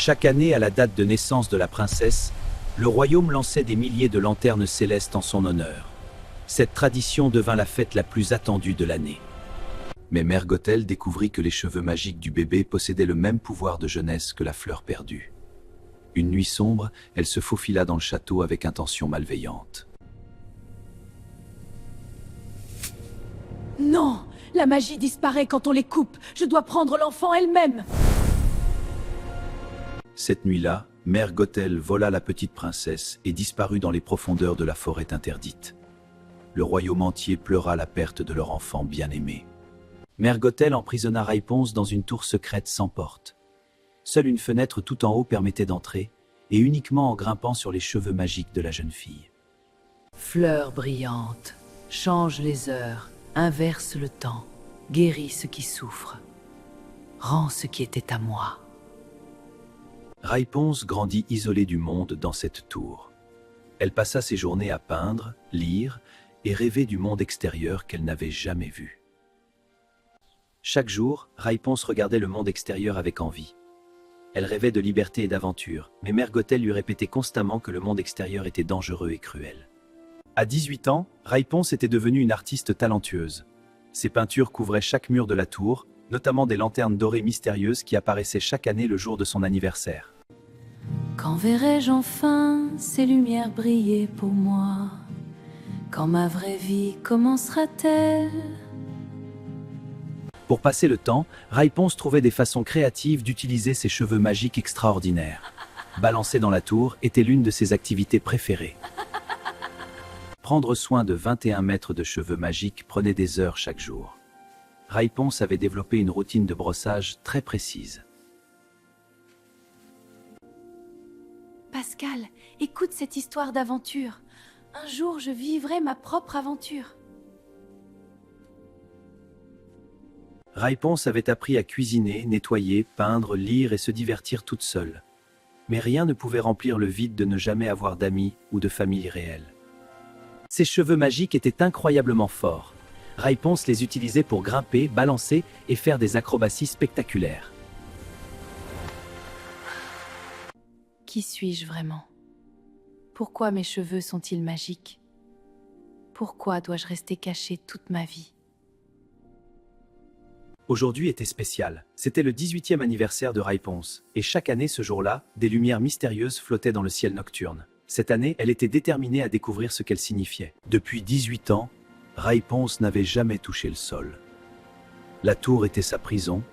Chaque année, à la date de naissance de la princesse, le royaume lançait des milliers de lanternes célestes en son honneur. Cette tradition devint la fête la plus attendue de l'année. Mais Mère Gothel découvrit que les cheveux magiques du bébé possédaient le même pouvoir de jeunesse que la fleur perdue. Une nuit sombre, elle se faufila dans le château avec intention malveillante. Non! La magie disparaît quand on les coupe. Je dois prendre l'enfant elle-même. Cette nuit-là, Mère Gothel vola la petite princesse et disparut dans les profondeurs de la forêt interdite. Le royaume entier pleura la perte de leur enfant bien-aimé. Mère Gothel emprisonna Raiponce dans une tour secrète sans porte. Seule une fenêtre tout en haut permettait d'entrer, et uniquement en grimpant sur les cheveux magiques de la jeune fille. Fleur brillante, change les heures, inverse le temps, guéris ce qui souffre, rends ce qui était à moi. Raiponce grandit isolée du monde dans cette tour. Elle passa ses journées à peindre, lire et rêver du monde extérieur qu'elle n'avait jamais vu. Chaque jour, Raiponce regardait le monde extérieur avec envie. Elle rêvait de liberté et d'aventure, mais Mère Gothel lui répétait constamment que le monde extérieur était dangereux et cruel. À 18 ans, Raiponce était devenue une artiste talentueuse. Ses peintures couvraient chaque mur de la tour, notamment des lanternes dorées mystérieuses qui apparaissaient chaque année le jour de son anniversaire. Quand verrai-je enfin ces lumières briller pour moi? Quand ma vraie vie commencera-t-elle? Pour passer le temps, Raiponce trouvait des façons créatives d'utiliser ses cheveux magiques extraordinaires. Balancer dans la tour était l'une de ses activités préférées. Prendre soin de 21 mètres de cheveux magiques prenait des heures chaque jour. Raiponce avait développé une routine de brossage très précise. Pascal, écoute cette histoire d'aventure. Un jour, je vivrai ma propre aventure. Raiponce avait appris à cuisiner, nettoyer, peindre, lire et se divertir toute seule. Mais rien ne pouvait remplir le vide de ne jamais avoir d'amis ou de famille réelle. Ses cheveux magiques étaient incroyablement forts. Raiponce les utilisait pour grimper, balancer et faire des acrobaties spectaculaires. Qui suis-je vraiment? Pourquoi mes cheveux sont-ils magiques? Pourquoi dois-je rester cachée toute ma vie? Aujourd'hui était spécial. C'était le 18e anniversaire de Raiponce. Et chaque année, ce jour-là, des lumières mystérieuses flottaient dans le ciel nocturne. Cette année, elle était déterminée à découvrir ce qu'elle signifiait. Depuis 18 ans, Raiponce n'avait jamais touché le sol. La tour était sa prison,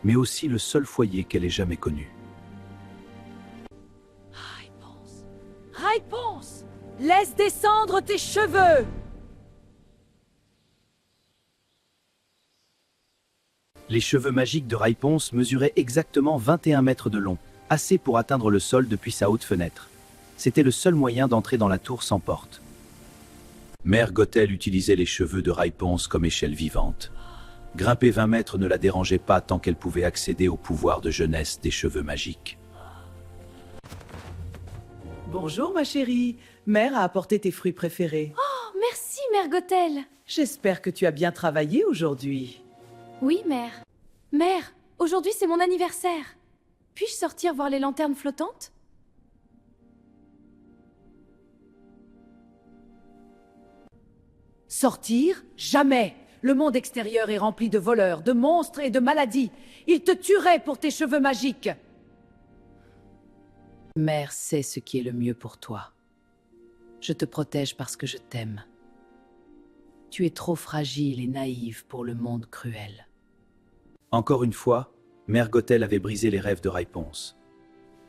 mais aussi le seul foyer qu'elle ait jamais connu. Raiponce! Raiponce! Laisse descendre tes cheveux! Les cheveux magiques de Raiponce mesuraient exactement 21 mètres de long, assez pour atteindre le sol depuis sa haute fenêtre. C'était le seul moyen d'entrer dans la tour sans porte. Mère Gothel utilisait les cheveux de Raiponce comme échelle vivante. Grimper 20 mètres ne la dérangeait pas tant qu'elle pouvait accéder au pouvoir de jeunesse des cheveux magiques. Bonjour ma chérie, Mère a apporté tes fruits préférés. Oh, merci, Mère Gothel! J'espère que tu as bien travaillé aujourd'hui. Oui, mère. Mère, aujourd'hui c'est mon anniversaire. Puis-je sortir voir les lanternes flottantes? Sortir? Jamais! Le monde extérieur est rempli de voleurs, de monstres et de maladies. Ils te tueraient pour tes cheveux magiques. Mère sait ce qui est le mieux pour toi. Je te protège parce que je t'aime. Tu es trop fragile et naïve pour le monde cruel. Encore une fois, Mère Gothel avait brisé les rêves de Raiponce.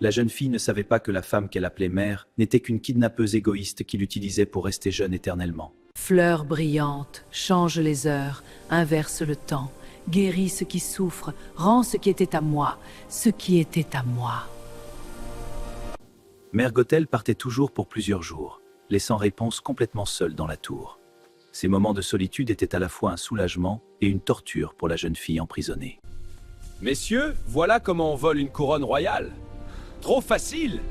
La jeune fille ne savait pas que la femme qu'elle appelait mère n'était qu'une kidnappeuse égoïste qui l'utilisait pour rester jeune éternellement. Fleur brillante, change les heures, inverse le temps, guéris ce qui souffre, rends ce qui était à moi, ce qui était à moi. Mère Gothel partait toujours pour plusieurs jours, laissant Raiponce complètement seule dans la tour. Ces moments de solitude étaient à la fois un soulagement et une torture pour la jeune fille emprisonnée. Messieurs, voilà comment on vole une couronne royale. Trop facile!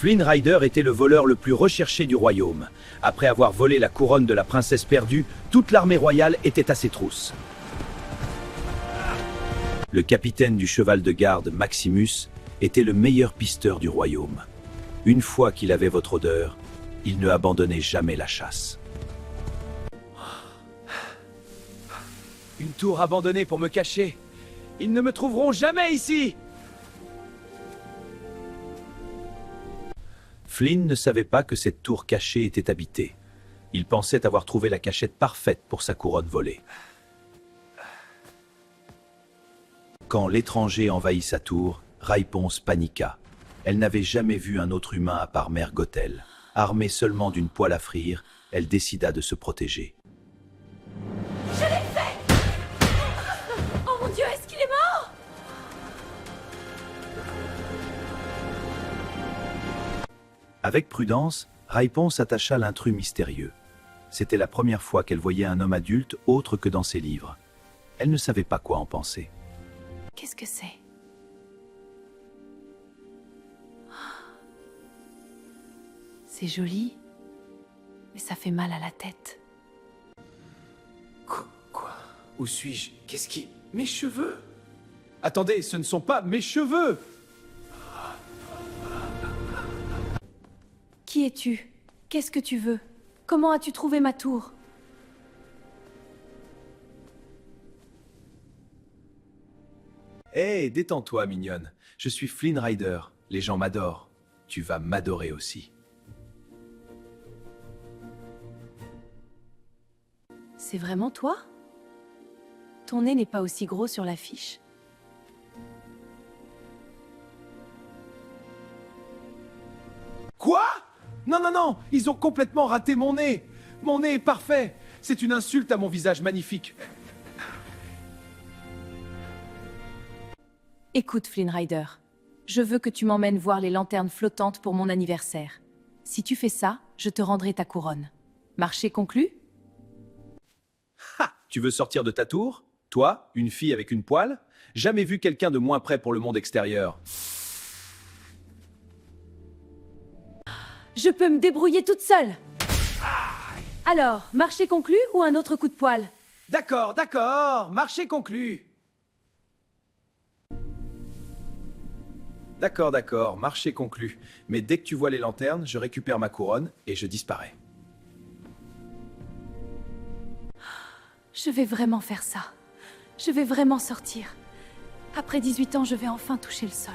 Flynn Rider était le voleur le plus recherché du royaume. Après avoir volé la couronne de la princesse perdue, toute l'armée royale était à ses trousses. Le capitaine du cheval de garde, Maximus, était le meilleur pisteur du royaume. Une fois qu'il avait votre odeur, il ne abandonnait jamais la chasse. Une tour abandonnée pour me cacher. Ils ne me trouveront jamais ici. Flynn ne savait pas que cette tour cachée était habitée. Il pensait avoir trouvé la cachette parfaite pour sa couronne volée. Quand l'étranger envahit sa tour, Raiponce paniqua. Elle n'avait jamais vu un autre humain à part Mère Gothel. Armée seulement d'une poêle à frire, elle décida de se protéger. Oh mon Dieu, est-ce qu'il est mort? Avec prudence, Raiponce attacha l'intrus mystérieux. C'était la première fois qu'elle voyait un homme adulte autre que dans ses livres. Elle ne savait pas quoi en penser. Qu'est-ce que c'est? C'est joli, mais ça fait mal à la tête. Quoi? Où suis-je? Qu'est-ce qui... Mes cheveux? Attendez, ce ne sont pas mes cheveux! Qui es-tu? Qu'est-ce que tu veux? Comment as-tu trouvé ma tour? Hé, détends-toi, mignonne. Je suis Flynn Rider. Les gens m'adorent. Tu vas m'adorer aussi. C'est vraiment toi? Ton nez n'est pas aussi gros sur l'affiche. Quoi? Non, non, non! Ils ont complètement raté mon nez! Mon nez est parfait! C'est une insulte à mon visage magnifique. Écoute, Flynn Rider. Je veux que tu m'emmènes voir les lanternes flottantes pour mon anniversaire. Si tu fais ça, je te rendrai ta couronne. Marché conclu? Ha! Tu veux sortir de ta tour? Toi, une fille avec une poêle? Jamais vu quelqu'un de moins prêt pour le monde extérieur. Je peux me débrouiller toute seule. Alors, marché conclu ou un autre coup de poêle? D'accord, d'accord, marché conclu. D'accord, marché conclu. Mais dès que tu vois les lanternes, je récupère ma couronne et je disparais. Je vais vraiment faire ça. Je vais vraiment sortir. Après 18 ans, je vais enfin toucher le sol.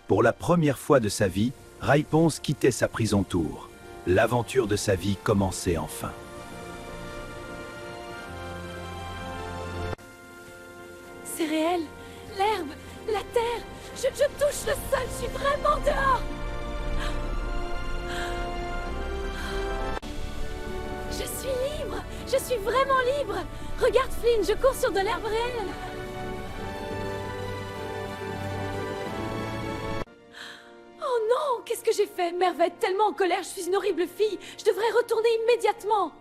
Pour la première fois de sa vie, Raiponce quittait sa prison tour. L'aventure de sa vie commençait enfin. C'est réel. L'herbe, la terre. Je touche le sol. Je suis vraiment dehors. Je suis libre. Je suis vraiment libre. Regarde, Flynn, je cours sur de l'herbe réelle. Oh non, qu'est-ce que j'ai fait? Mère va être tellement en colère, je suis une horrible fille. Je devrais retourner immédiatement.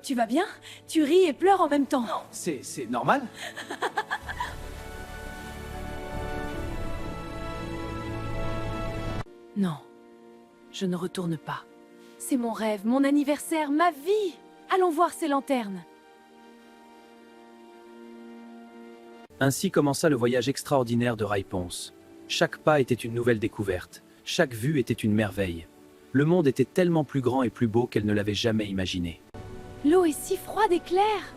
Tu vas bien? Tu ris et pleures en même temps. Non, c'est normal? Non, je ne retourne pas. C'est mon rêve, mon anniversaire, ma vie. Allons voir ces lanternes. Ainsi commença le voyage extraordinaire de Raiponce. Chaque pas était une nouvelle découverte. Chaque vue était une merveille. Le monde était tellement plus grand et plus beau qu'elle ne l'avait jamais imaginé. L'eau est si froide et claire.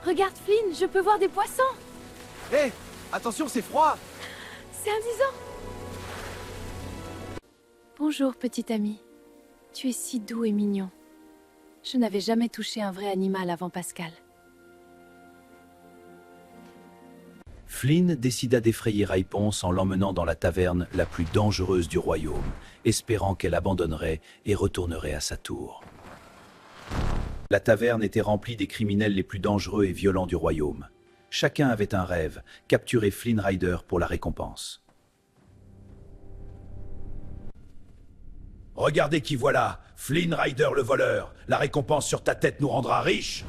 Regarde, Flynn, je peux voir des poissons. Hé, attention, c'est froid! C'est amusant. Bonjour, petit ami. Tu es si doux et mignon. Je n'avais jamais touché un vrai animal avant Pascal. Flynn décida d'effrayer Raiponce en l'emmenant dans la taverne la plus dangereuse du royaume, espérant qu'elle abandonnerait et retournerait à sa tour. La taverne était remplie des criminels les plus dangereux et violents du royaume. Chacun avait un rêve, capturer Flynn Rider pour la récompense. Regardez qui voilà! Flynn Rider le voleur! La récompense sur ta tête nous rendra riches!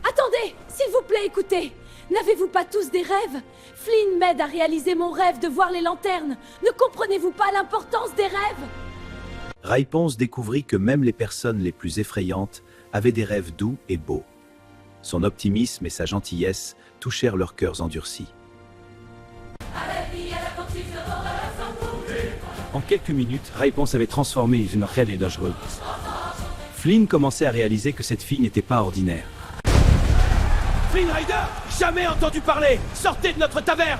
Attendez, s'il vous plaît, écoutez. N'avez-vous pas tous des rêves? Flynn m'aide à réaliser mon rêve de voir les lanternes. Ne comprenez-vous pas l'importance des rêves? Raiponce découvrit que même les personnes les plus effrayantes avaient des rêves doux et beaux. Son optimisme et sa gentillesse touchèrent leurs cœurs endurcis. En quelques minutes, Raiponce avait transformé une reine dangereuse. Flynn commençait à réaliser que cette fille n'était pas ordinaire. Flynn Rider, jamais entendu parler. Sortez de notre taverne.